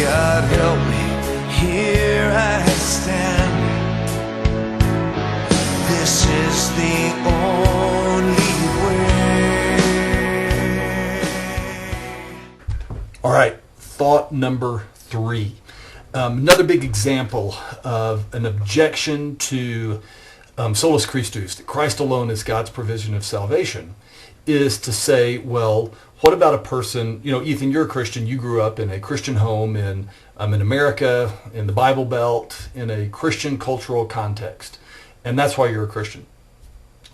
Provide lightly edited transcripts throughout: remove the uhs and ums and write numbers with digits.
God help me, here I stand. This is the only way. All right, thought number 3. Another big example of an objection to Solus Christus, that Christ alone is God's provision of salvation, is to say, well, what about a person, Ethan, you're a Christian, you grew up in a Christian home in America, in the Bible Belt, in a Christian cultural context, and that's why you're a Christian.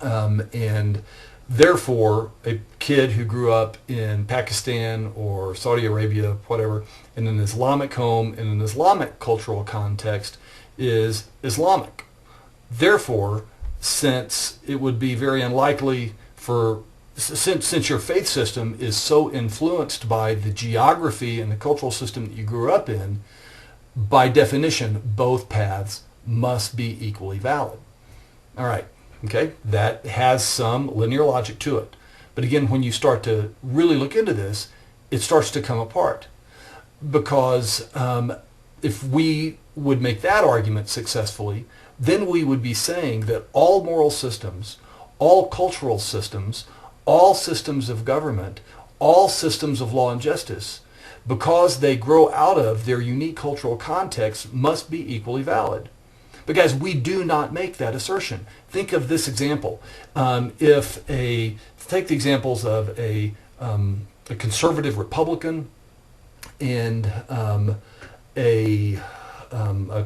And therefore, a kid who grew up in Pakistan or Saudi Arabia, whatever, in an Islamic home, in an Islamic cultural context, is Islamic. Therefore, since it would be very unlikely since your faith system is so influenced by the geography and the cultural system that you grew up in, by definition, both paths must be equally valid. All right. Okay, that has some linear logic to it. But again, when you start to really look into this, it starts to come apart. Because if we would make that argument successfully, then we would be saying that all moral systems, all cultural systems, all systems of government, all systems of law and justice, because they grow out of their unique cultural context, must be equally valid. But guys, we do not make that assertion. Think of this example. Take the examples of a conservative Republican and a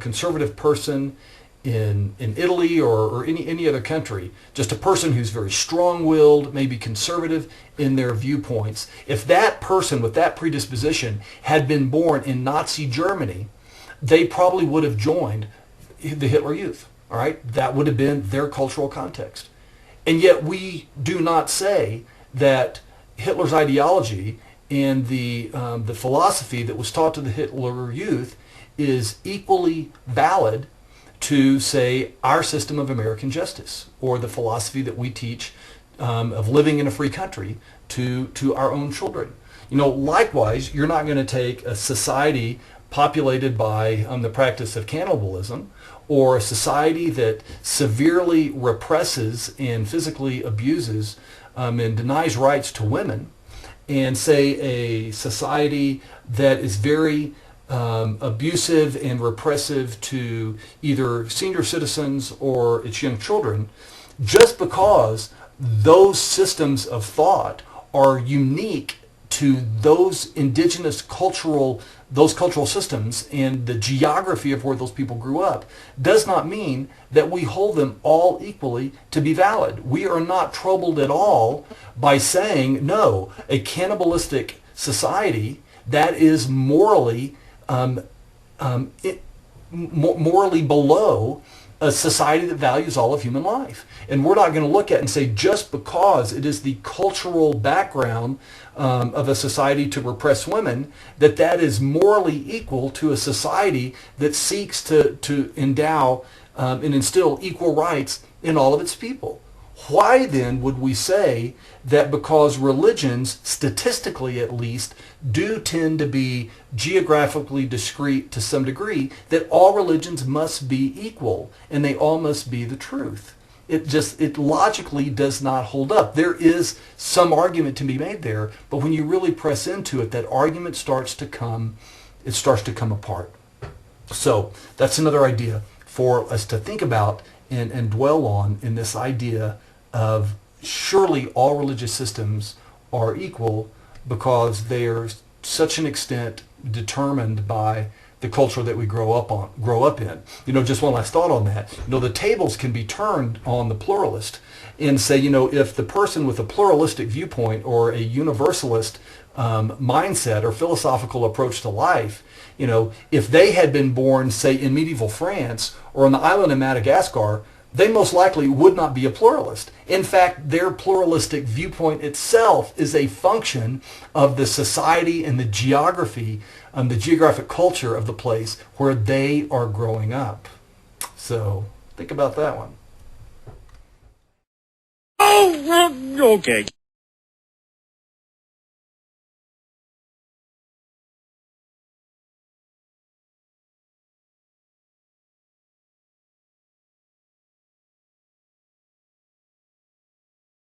conservative person in Italy or any other country, just a person who's very strong-willed, maybe conservative in their viewpoints. If that person with that predisposition had been born in Nazi Germany, they probably would have joined the Hitler Youth. All right, that would have been their cultural context. And yet we do not say that Hitler's ideology and the philosophy that was taught to the Hitler Youth is equally valid to, say, our system of American justice, or the philosophy that we teach of living in a free country to our own children. Likewise, you're not going to take a society populated by the practice of cannibalism, or a society that severely represses and physically abuses and denies rights to women, and say a society that is very abusive and repressive to either senior citizens or its young children, just because those systems of thought are unique to those indigenous cultural systems and the geography of where those people grew up, does not mean that we hold them all equally to be valid. We are not troubled at all by saying, no, a cannibalistic society that is morally below a society that values all of human life. And we're not going to look at and say, just because it is the cultural background of a society to repress women, that is morally equal to a society that seeks to endow and instill equal rights in all of its people. Why then would we say that because religions, statistically at least, do tend to be geographically discrete to some degree, that all religions must be equal and they all must be the truth? It logically does not hold up. There is some argument to be made there, but when you really press into it, that argument starts to come apart. So that's another idea for us to think about and dwell on, in this idea of surely all religious systems are equal because they are to such an extent determined by the culture that we grow up in. Just one last thought on that. The tables can be turned on the pluralist and say, if the person with a pluralistic viewpoint or a universalist mindset or philosophical approach to life, if they had been born, say, in medieval France or on the island of Madagascar, they most likely would not be a pluralist. In fact, their pluralistic viewpoint itself is a function of the society and the geography, the geographic culture of the place where they are growing up. So think about that one. Oh, okay.